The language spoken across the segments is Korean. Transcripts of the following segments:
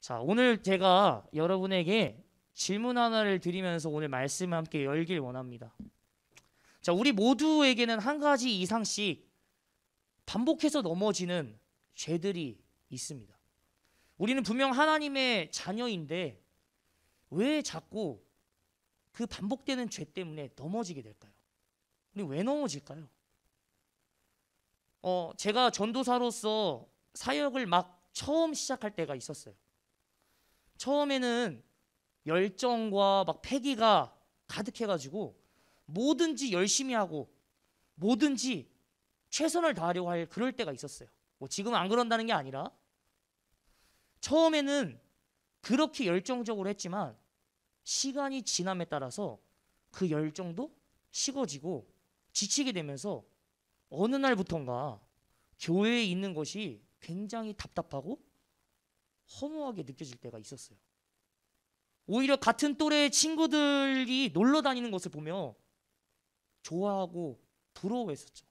자, 오늘 제가 여러분에게 질문 하나를 드리면서 오늘 말씀을 함께 열길 원합니다. 자, 우리 모두에게는 한 가지 이상씩 반복해서 넘어지는 죄들이 있습니다. 우리는 분명 하나님의 자녀인데 왜 자꾸 그 반복되는 죄 때문에 넘어지게 될까요? 우리 왜 넘어질까요? 제가 전도사로서 사역을 막 처음 시작할 때가 있었어요. 처음에는 열정과 막 패기가 가득해가지고 뭐든지 열심히 하고 뭐든지 최선을 다하려고 할 그럴 때가 있었어요. 뭐 지금은 안 그런다는 게 아니라 처음에는 그렇게 열정적으로 했지만 시간이 지남에 따라서 그 열정도 식어지고 지치게 되면서 어느 날부턴가 교회에 있는 것이 굉장히 답답하고 허무하게 느껴질 때가 있었어요. 오히려 같은 또래의 친구들이 놀러 다니는 것을 보며 좋아하고 부러워했었죠.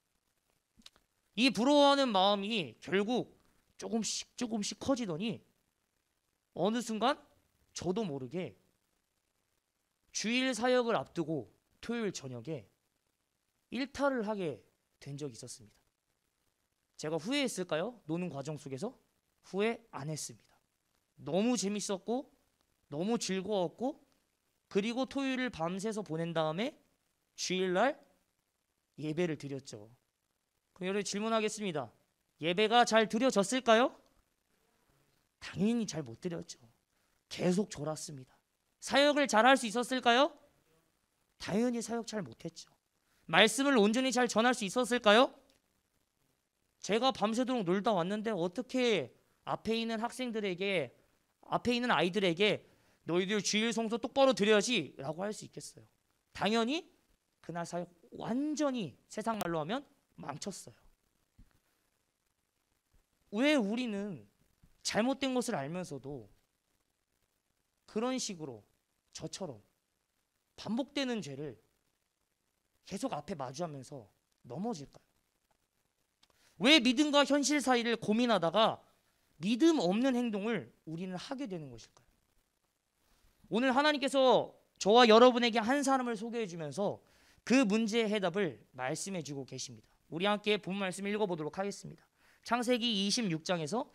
이 부러워하는 마음이 결국 조금씩 커지더니 어느 순간 저도 모르게 주일 사역을 앞두고 토요일 저녁에 일탈을 하게 된 적이 있었습니다. 제가 후회했을까요? 노는 과정 속에서? 후회 안 했습니다. 너무 재밌었고 너무 즐거웠고 그리고 토요일을 밤새서 보낸 다음에 주일날 예배를 드렸죠. 그럼 여러분 질문하겠습니다. 예배가 잘 드려졌을까요? 당연히 잘 못 드렸죠. 계속 졸았습니다. 사역을 잘 할 수 있었을까요? 당연히 사역 잘 못했죠. 말씀을 온전히 잘 전할 수 있었을까요? 제가 밤새도록 놀다 왔는데 어떻게 앞에 있는 아이들에게 너희들 주일 성소 똑바로 드려야지 라고 할 수 있겠어요? 당연히 그날 사역 완전히 세상 말로 하면 망쳤어요. 왜 우리는 잘못된 것을 알면서도 그런 식으로 저처럼 반복되는 죄를 계속 앞에 마주하면서 넘어질까요? 왜 믿음과 현실 사이를 고민하다가 믿음 없는 행동을 우리는 하게 되는 것일까요? 오늘 하나님께서 저와 여러분에게 한 사람을 소개해 주면서 그 문제의 해답을 말씀해 주고 계십니다. 우리 함께 본 말씀 읽어보도록 하겠습니다. 창세기 26장에서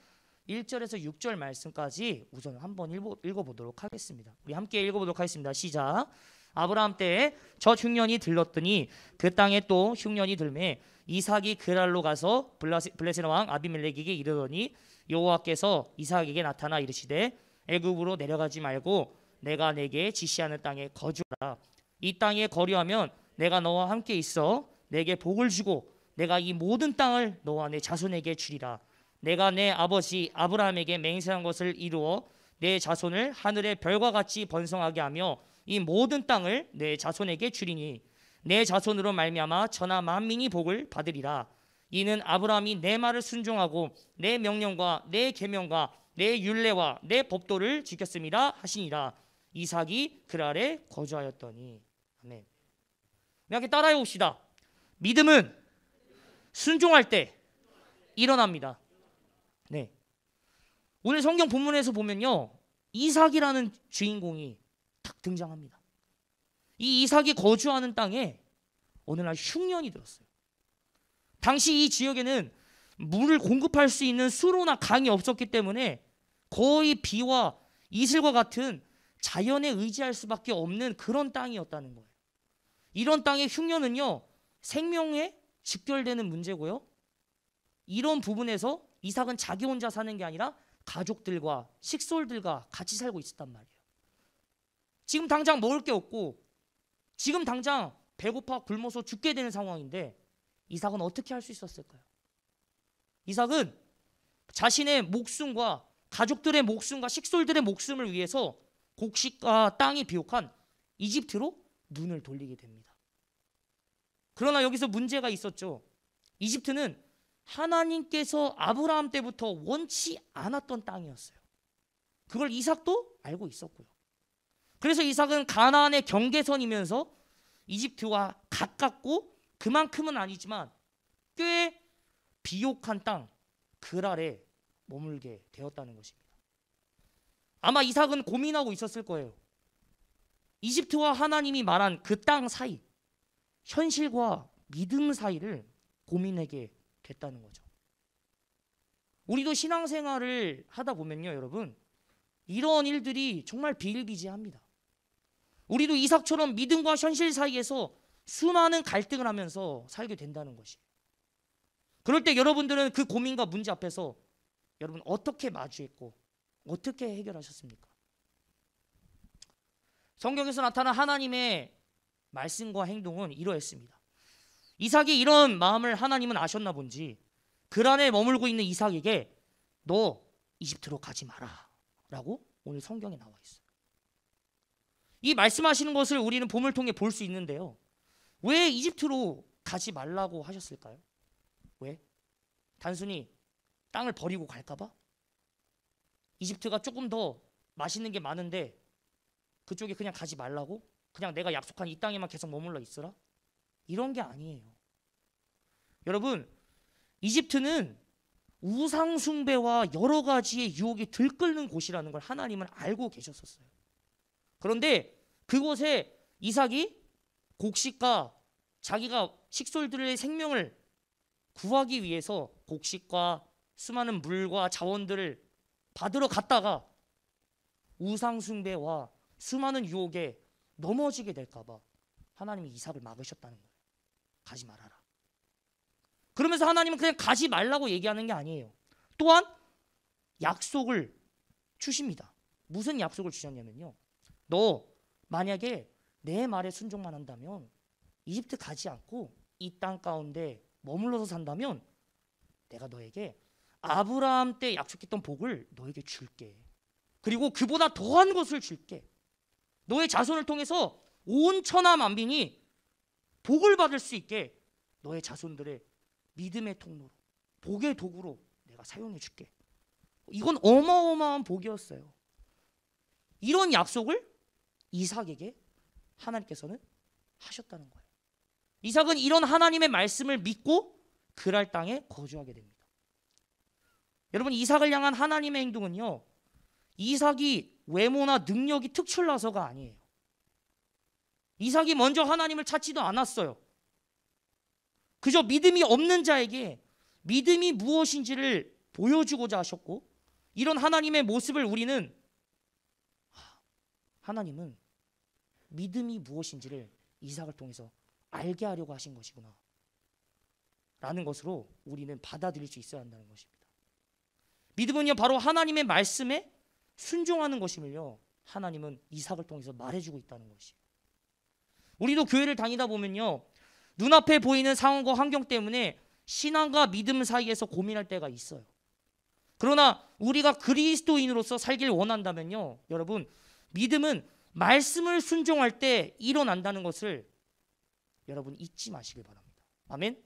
1절에서 6절 말씀까지 우선 한번 읽어보도록 하겠습니다. 우리 함께 읽어보도록 하겠습니다. 시작. 아브라함 때에 첫 흉년이 들렀더니 그 땅에 또 흉년이 들매 이삭이 그랄로 가서 블레셋 왕 아비멜렉에게 이르더니 여호와께서 이삭에게 나타나 이르시되 애굽으로 내려가지 말고 내가 내게 지시하는 땅에 거주하라. 이 땅에 거류하면 내가 너와 함께 있어 내게 복을 주고 내가 이 모든 땅을 너와 내 자손에게 주리라. 내가 내 아버지 아브라함에게 맹세한 것을 이루어 내 자손을 하늘의 별과 같이 번성하게 하며 이 모든 땅을 내 자손에게 주리니 내 자손으로 말미암아 천하 만민이 복을 받으리라. 이는 아브라함이 내 말을 순종하고 내 명령과 내 계명과 내 율례와 내 법도를 지켰음이라 하시니라. 이삭이 그랄에 거주하였더니. 아멘. 이렇게 따라해 봅시다. 믿음은 순종할 때 일어납니다. 네. 오늘 성경 본문에서 보면요, 이삭이라는 주인공이 딱 등장합니다. 이 이삭이 거주하는 땅에 어느 날 흉년이 들었어요. 당시 이 지역에는 물을 공급할 수 있는 수로나 강이 없었기 때문에 거의 비와 이슬과 같은 자연에 의지할 수밖에 없는 그런 땅이었다는 거예요. 이런 땅의 흉년은요, 생명에 직결되는 문제고요. 이런 부분에서 이삭은 자기 혼자 사는 게 아니라 가족들과 식솔들과 같이 살고 있었단 말이에요. 지금 당장 먹을 게 없고 지금 당장 배고파 굶어서 죽게 되는 상황인데 이삭은 어떻게 할 수 있었을까요? 이삭은 자신의 목숨과 가족들의 목숨과 식솔들의 목숨을 위해서 곡식과 땅이 비옥한 이집트로 눈을 돌리게 됩니다. 그러나 여기서 문제가 있었죠. 이집트는 하나님께서 아브라함 때부터 원치 않았던 땅이었어요. 그걸 이삭도 알고 있었고요. 그래서 이삭은 가나안의 경계선이면서 이집트와 가깝고 그만큼은 아니지만 꽤 비옥한 땅 그랄에 머물게 되었다는 것입니다. 아마 이삭은 고민하고 있었을 거예요. 이집트와 하나님이 말한 그 땅 사이, 현실과 믿음 사이를 고민하게 됐다는 거죠. 우리도 신앙생활을 하다 보면요, 여러분, 이런 일들이 정말 비일비재합니다. 우리도 이삭처럼 믿음과 현실 사이에서 수많은 갈등을 하면서 살게 된다는 것이. 그럴 때 여러분들은 그 고민과 문제 앞에서 여러분 어떻게 마주했고 어떻게 해결하셨습니까? 성경에서 나타난 하나님의 말씀과 행동은 이러했습니다. 이삭이 이런 마음을 하나님은 아셨나 본지 그란에 머물고 있는 이삭에게 너 이집트로 가지 마라 라고 오늘 성경에 나와 있어요. 이 말씀하시는 것을 우리는 봄을 통해 볼 수 있는데요. 왜 이집트로 가지 말라고 하셨을까요? 왜? 단순히 땅을 버리고 갈까 봐? 이집트가 조금 더 맛있는 게 많은데 그쪽에 그냥 가지 말라고? 그냥 내가 약속한 이 땅에만 계속 머물러 있으라? 이런 게 아니에요. 여러분, 이집트는 우상 숭배와 여러 가지의 유혹이 들끓는 곳이라는 걸 하나님은 알고 계셨었어요. 그런데 그곳에 이삭이 곡식과 자기가 식솔들의 생명을 구하기 위해서 곡식과 수많은 물과 자원들을 받으러 갔다가 우상 숭배와 수많은 유혹에 넘어지게 될까 봐 하나님이 이삭을 막으셨다는 거예요. 가지 말아라. 그러면서 하나님은 그냥 가지 말라고 얘기하는 게 아니에요. 또한 약속을 주십니다. 무슨 약속을 주셨냐면요. 너 만약에 내 말에 순종만 한다면 이집트 가지 않고 이 땅 가운데 머물러서 산다면 내가 너에게 아브라함 때 약속했던 복을 너에게 줄게. 그리고 그보다 더한 것을 줄게. 너의 자손을 통해서 온 천하 만민이 복을 받을 수 있게 너의 자손들의 믿음의 통로로, 복의 도구로 내가 사용해 줄게. 이건 어마어마한 복이었어요. 이런 약속을 이삭에게 하나님께서는 하셨다는 거예요. 이삭은 이런 하나님의 말씀을 믿고 그랄 땅에 거주하게 됩니다. 여러분, 이삭을 향한 하나님의 행동은요, 이삭이 외모나 능력이 특출나서가 아니에요. 이삭이 먼저 하나님을 찾지도 않았어요. 그저 믿음이 없는 자에게 믿음이 무엇인지를 보여주고자 하셨고, 이런 하나님의 모습을 우리는 하나님은 믿음이 무엇인지를 이삭을 통해서 알게 하려고 하신 것이구나 라는 것으로 우리는 받아들일 수 있어야 한다는 것입니다. 믿음은요, 바로 하나님의 말씀에 순종하는 것임을요, 하나님은 이삭을 통해서 말해주고 있다는 것이에요. 우리도 교회를 다니다 보면요, 눈앞에 보이는 상황과 환경 때문에 신앙과 믿음 사이에서 고민할 때가 있어요. 그러나 우리가 그리스도인으로서 살길 원한다면요, 여러분, 믿음은 말씀을 순종할 때 일어난다는 것을 여러분 잊지 마시길 바랍니다. 아멘.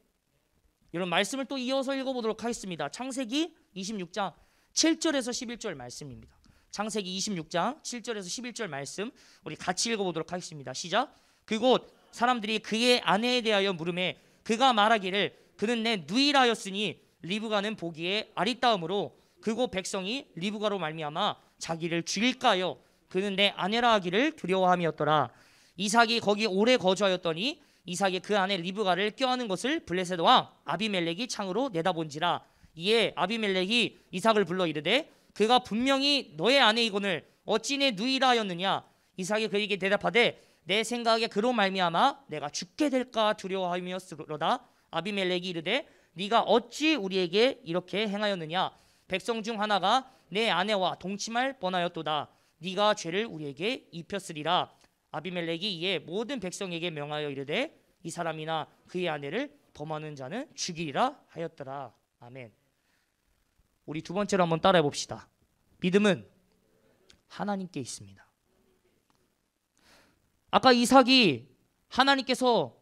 여러분, 말씀을 또 이어서 읽어보도록 하겠습니다. 창세기 26장 7절에서 11절 말씀입니다. 창세기 26장 7절에서 11절 말씀 우리 같이 읽어보도록 하겠습니다. 시작. 그곳 사람들이 그의 아내에 대하여 물으매 그가 말하기를 그는 내 누이라였으니 리브가는 보기에 아리따움으로 그곳 백성이 리브가로 말미암아 자기를 죽일까 하여 그는 내 아내라 하기를 두려워함이었더라. 이삭이 거기 오래 거주하였더니 이삭이 그 아내 리브가를 껴안은 것을 블레셋 왕 아비멜렉이 창으로 내다본지라. 이에 아비멜렉이 이삭을 불러 이르되 그가 분명히 너의 아내이거늘 어찌 내 누이라 하였느냐. 이삭이 그에게 대답하되 내 생각에 그로 말미암아 내가 죽게 될까 두려워함이었으로다. 아비멜렉이 이르되 네가 어찌 우리에게 이렇게 행하였느냐. 백성 중 하나가 내 아내와 동침할 뻔하였도다. 네가 죄를 우리에게 입혔으리라. 아비멜렉이 이에 모든 백성에게 명하여 이르되 이 사람이나 그의 아내를 범하는 자는 죽이리라 하였더라. 아멘. 우리 두 번째로 한번 따라해 봅시다. 믿음은 하나님께 있습니다. 아까 이삭이 하나님께서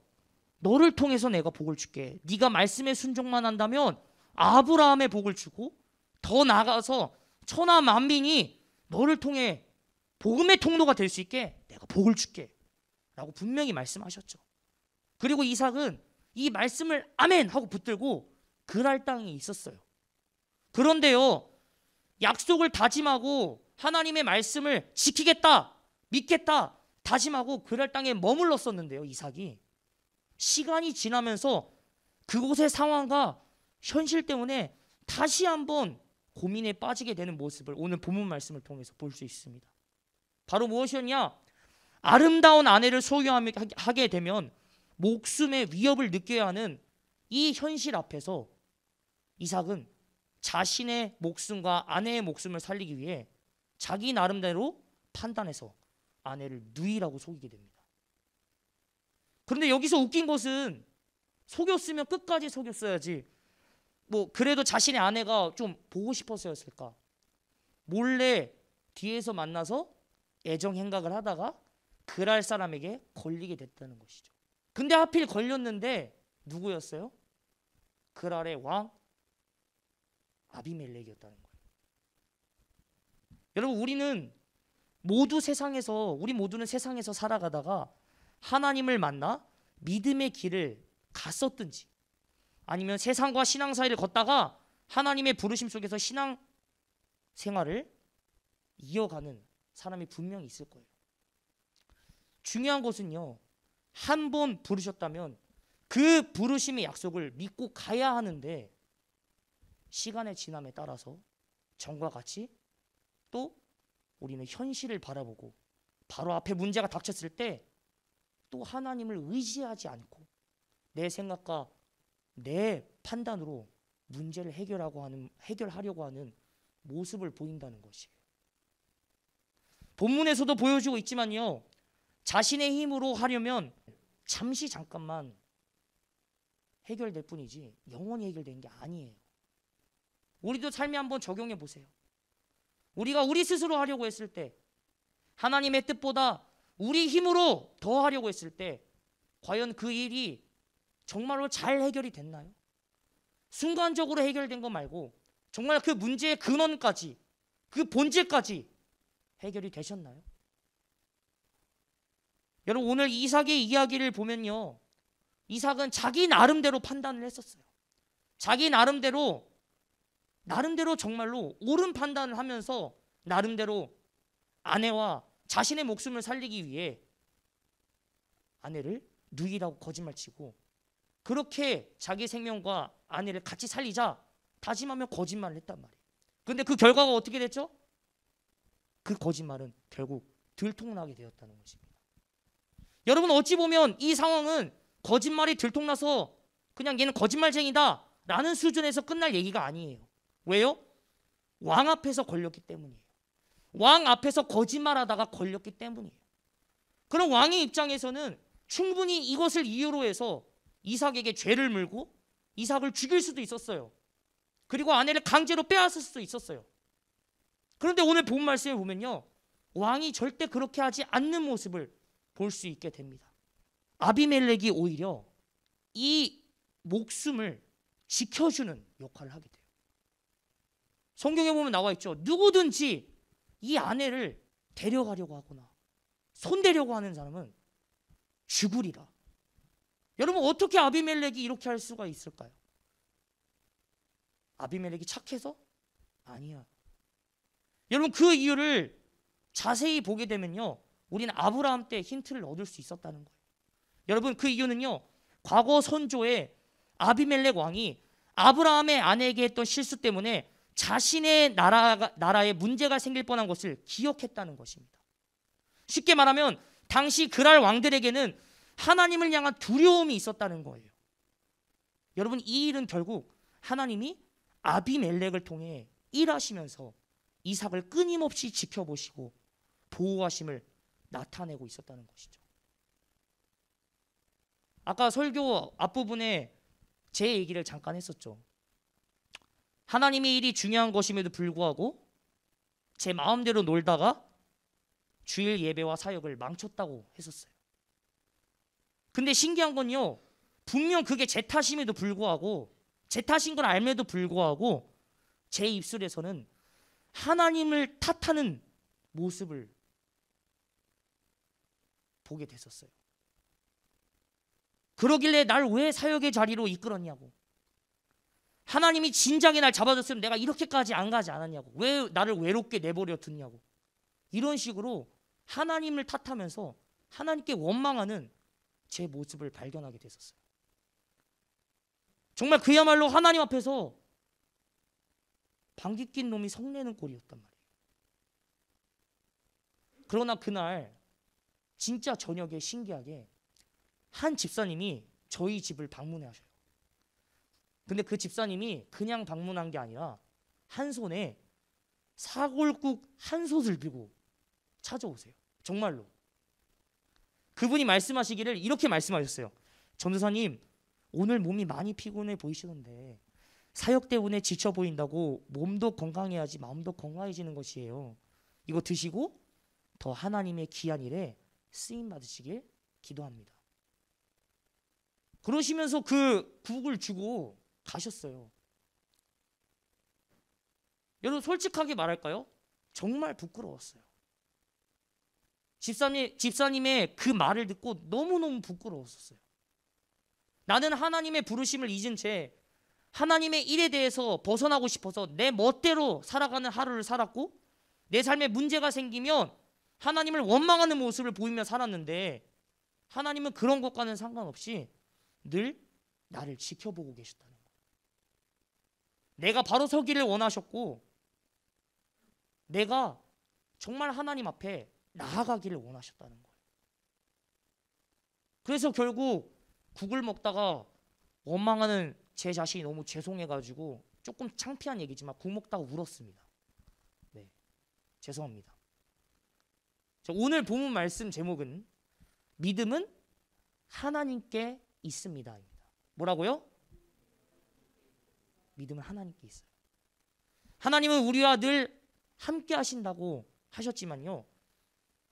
너를 통해서 내가 복을 줄게, 네가 말씀에 순종만 한다면 아브라함의 복을 주고 더 나아가서 천하 만민이 너를 통해 복음의 통로가 될 수 있게 내가 복을 줄게 라고 분명히 말씀하셨죠. 그리고 이삭은 이 말씀을 아멘 하고 붙들고 그랄 땅에 있었어요. 그런데요, 약속을 다짐하고 하나님의 말씀을 지키겠다, 믿겠다 다짐하고 그랄 땅에 머물렀었는데요. 이삭이 시간이 지나면서 그곳의 상황과 현실 때문에 다시 한번 고민에 빠지게 되는 모습을 오늘 본문 말씀을 통해서 볼 수 있습니다. 바로 무엇이었냐? 아름다운 아내를 소유하게 되면 목숨의 위협을 느껴야 하는 이 현실 앞에서 이삭은 자신의 목숨과 아내의 목숨을 살리기 위해 자기 나름대로 판단해서 아내를 누이라고 속이게 됩니다. 그런데 여기서 웃긴 것은 속였으면 끝까지 속였어야지. 그래도 자신의 아내가 좀 보고 싶어서였을까? 몰래 뒤에서 만나서 애정 행각을 하다가 그랄 사람에게 걸리게 됐다는 것이죠. 근데 하필 걸렸는데 누구였어요? 그랄의 왕 아비멜렉이었다는 거예요. 여러분, 우리 모두는 세상에서 살아가다가 하나님을 만나 믿음의 길을 갔었든지 아니면 세상과 신앙 사이를 걷다가 하나님의 부르심 속에서 신앙 생활을 이어가는 사람이 분명히 있을 거예요. 중요한 것은요, 한 번 부르셨다면 그 부르심의 약속을 믿고 가야 하는데 시간의 지남에 따라서 전과 같이 또 우리는 현실을 바라보고 바로 앞에 문제가 닥쳤을 때 또 하나님을 의지하지 않고 내 생각과 내 판단으로 문제를 해결하려고 하는 모습을 보인다는 것이에요. 본문에서도 보여주고 있지만요, 자신의 힘으로 하려면 잠깐만 해결될 뿐이지 영원히 해결되는 게 아니에요. 우리도 삶에 한번 적용해 보세요. 우리가 우리 스스로 하려고 했을 때, 하나님의 뜻보다 우리 힘으로 더 하려고 했을 때 과연 그 일이 정말로 잘 해결이 됐나요? 순간적으로 해결된 거 말고 정말 그 문제의 근원까지, 그 본질까지 해결이 되셨나요? 여러분, 오늘 이삭의 이야기를 보면요, 이삭은 자기 나름대로 판단을 했었어요. 자기 나름대로 정말로 옳은 판단을 하면서 나름대로 아내와 자신의 목숨을 살리기 위해 아내를 누이라고 거짓말치고 그렇게 자기 생명과 아내를 같이 살리자 다짐하며 거짓말을 했단 말이에요. 그런데 그 결과가 어떻게 됐죠? 그 거짓말은 결국 들통나게 되었다는 것입니다. 여러분, 어찌 보면 이 상황은 거짓말이 들통나서 그냥 얘는 거짓말쟁이다 라는 수준에서 끝날 얘기가 아니에요. 왜요? 왕 앞에서 걸렸기 때문이에요. 왕 앞에서 거짓말하다가 걸렸기 때문이에요. 그럼 왕의 입장에서는 충분히 이것을 이유로 해서 이삭에게 죄를 물고 이삭을 죽일 수도 있었어요. 그리고 아내를 강제로 빼앗을 수도 있었어요. 그런데 오늘 본 말씀에 보면요, 왕이 절대 그렇게 하지 않는 모습을 볼 수 있게 됩니다. 아비멜렉이 오히려 이 목숨을 지켜주는 역할을 하게 돼요. 성경에 보면 나와 있죠. 누구든지 이 아내를 데려가려고 하거나 손대려고 하는 사람은 죽으리라. 여러분, 어떻게 아비멜렉이 이렇게 할 수가 있을까요? 아비멜렉이 착해서? 아니야. 여러분, 그 이유를 자세히 보게 되면요, 우리는 아브라함 때 힌트를 얻을 수 있었다는 거예요. 여러분, 그 이유는요, 과거 선조의 아비멜렉 왕이 아브라함의 아내에게 했던 실수 때문에 자신의 나라에 문제가 생길 뻔한 것을 기억했다는 것입니다. 쉽게 말하면 당시 그랄 왕들에게는 하나님을 향한 두려움이 있었다는 거예요. 여러분, 이 일은 결국 하나님이 아비멜렉을 통해 일하시면서 이삭을 끊임없이 지켜보시고 보호하심을 나타내고 있었다는 것이죠. 아까 설교 앞부분에 제 얘기를 잠깐 했었죠. 하나님의 일이 중요한 것임에도 불구하고 제 마음대로 놀다가 주일 예배와 사역을 망쳤다고 했었어요. 근데 신기한 건요, 분명 그게 제 탓임에도 불구하고, 제 탓인 걸 알면도 불구하고 제 입술에서는 하나님을 탓하는 모습을 보게 됐었어요. 그러길래 날 왜 사역의 자리로 이끌었냐고, 하나님이 진작에 날 잡아줬으면 내가 이렇게까지 안 가지 않았냐고, 왜 나를 외롭게 내버려 뒀냐고, 이런 식으로 하나님을 탓하면서 하나님께 원망하는 제 모습을 발견하게 됐었어요. 정말 그야말로 하나님 앞에서 방귀 낀 놈이 성내는 꼴이었단 말이에요. 그러나 그날 진짜 저녁에 신기하게 한 집사님이 저희 집을 방문해 하셔요. 근데 그 집사님이 그냥 방문한 게 아니라 한 손에 사골국 한 솥을 들고 찾아오세요. 정말로. 그분이 말씀하시기를 이렇게 말씀하셨어요. 전도사님, 오늘 몸이 많이 피곤해 보이시던데 사역 때문에 지쳐 보인다고 몸도 건강해야지 마음도 건강해지는 것이에요. 이거 드시고 더 하나님의 귀한 일에 쓰임 받으시길 기도합니다. 그러시면서 그 국을 주고 가셨어요. 여러분, 솔직하게 말할까요? 정말 부끄러웠어요. 집사님의 그 말을 듣고 너무너무 부끄러웠었어요. 나는 하나님의 부르심을 잊은 채 하나님의 일에 대해서 벗어나고 싶어서 내 멋대로 살아가는 하루를 살았고, 내 삶에 문제가 생기면 하나님을 원망하는 모습을 보이며 살았는데, 하나님은 그런 것과는 상관없이 늘 나를 지켜보고 계셨다는 거예요. 내가 바로 서기를 원하셨고, 내가 정말 하나님 앞에 나아가기를 원하셨다는 거예요. 그래서 결국 국을 먹다가 원망하는 제 자신이 너무 죄송해가지고, 조금 창피한 얘기지만 국 먹다가 울었습니다. 네, 죄송합니다. 오늘 본문 말씀 제목은 믿음은 하나님께 있습니다입니다. 뭐라고요? 믿음은 하나님께 있어요. 하나님은 우리와 늘 함께 하신다고 하셨지만요,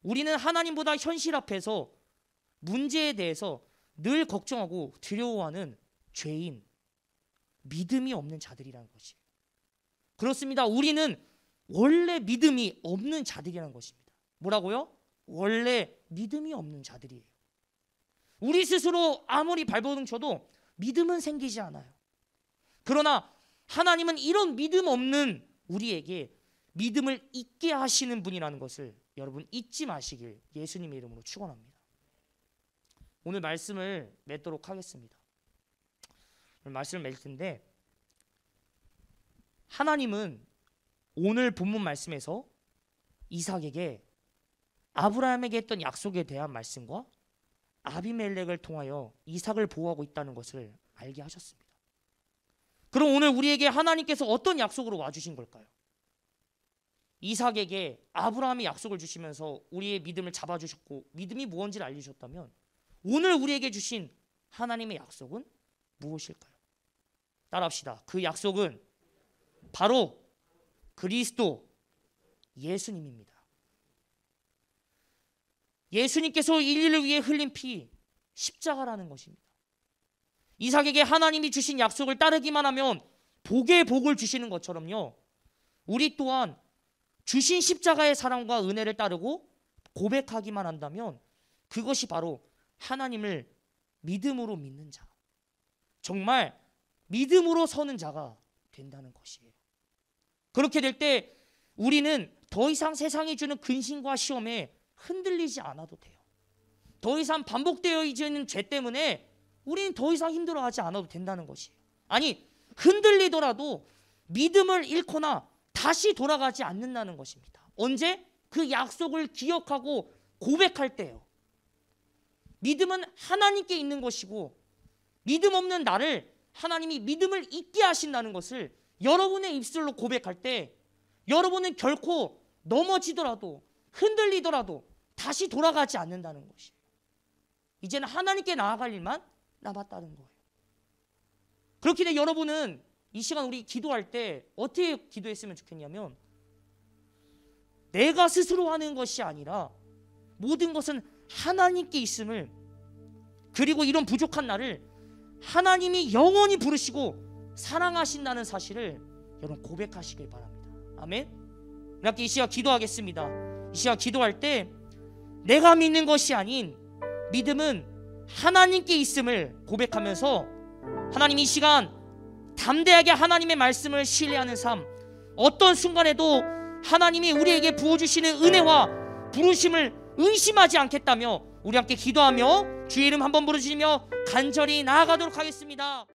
우리는 하나님보다 현실 앞에서 문제에 대해서 늘 걱정하고 두려워하는 죄인, 믿음이 없는 자들이라는 것이에요. 그렇습니다. 우리는 원래 믿음이 없는 자들이라는 것입니다. 뭐라고요? 원래 믿음이 없는 자들이에요. 우리 스스로 아무리 발버둥 쳐도 믿음은 생기지 않아요. 그러나 하나님은 이런 믿음 없는 우리에게 믿음을 있게 하시는 분이라는 것을 여러분 잊지 마시길 예수님의 이름으로 축원합니다. 오늘 말씀을 맺도록 하겠습니다. 오늘 말씀을 맺을 텐데, 하나님은 오늘 본문 말씀에서 이삭에게 아브라함에게 했던 약속에 대한 말씀과 아비멜렉을 통하여 이삭을 보호하고 있다는 것을 알게 하셨습니다. 그럼 오늘 우리에게 하나님께서 어떤 약속으로 와주신 걸까요? 이삭에게 아브라함이 약속을 주시면서 우리의 믿음을 잡아주셨고 믿음이 무엇인지를 알려주셨다면, 오늘 우리에게 주신 하나님의 약속은 무엇일까요? 따라합시다. 그 약속은 바로 그리스도 예수님입니다. 예수님께서 인류를 위해 흘린 피, 십자가라는 것입니다. 이삭에게 하나님이 주신 약속을 따르기만 하면 복의 복을 주시는 것처럼요, 우리 또한 주신 십자가의 사랑과 은혜를 따르고 고백하기만 한다면 그것이 바로 하나님을 믿음으로 믿는 자, 정말 믿음으로 서는 자가 된다는 것이에요. 그렇게 될 때 우리는 더 이상 세상이 주는 근심과 시험에 흔들리지 않아도 돼요. 더 이상 반복되어 있는 죄 때문에 우리는 더 이상 힘들어하지 않아도 된다는 것이에요. 아니, 흔들리더라도 믿음을 잃거나 다시 돌아가지 않는다는 것입니다. 언제? 그 약속을 기억하고 고백할 때요. 믿음은 하나님께 있는 것이고, 믿음 없는 나를 하나님이 믿음을 잊게 하신다는 것을 여러분의 입술로 고백할 때, 여러분은 결코 넘어지더라도 흔들리더라도 다시 돌아가지 않는다는 것이에요. 이제는 하나님께 나아갈 일만 남았다는 거예요. 그렇기 때문에 여러분은 이 시간 우리 기도할 때 어떻게 기도했으면 좋겠냐면, 내가 스스로 하는 것이 아니라 모든 것은 하나님께 있음을, 그리고 이런 부족한 나를 하나님이 영원히 부르시고 사랑하신다는 사실을 여러분 고백하시길 바랍니다. 아멘. 우리 함께 이 시간 기도하겠습니다. 이 시간 기도할 때 내가 믿는 것이 아닌 믿음은 하나님께 있음을 고백하면서, 하나님 이 시간 담대하게 하나님의 말씀을 신뢰하는 삶, 어떤 순간에도 하나님이 우리에게 부어주시는 은혜와 부르심을 의심하지 않겠다며 우리 함께 기도하며 주의 이름 한번 부르시며 간절히 나아가도록 하겠습니다.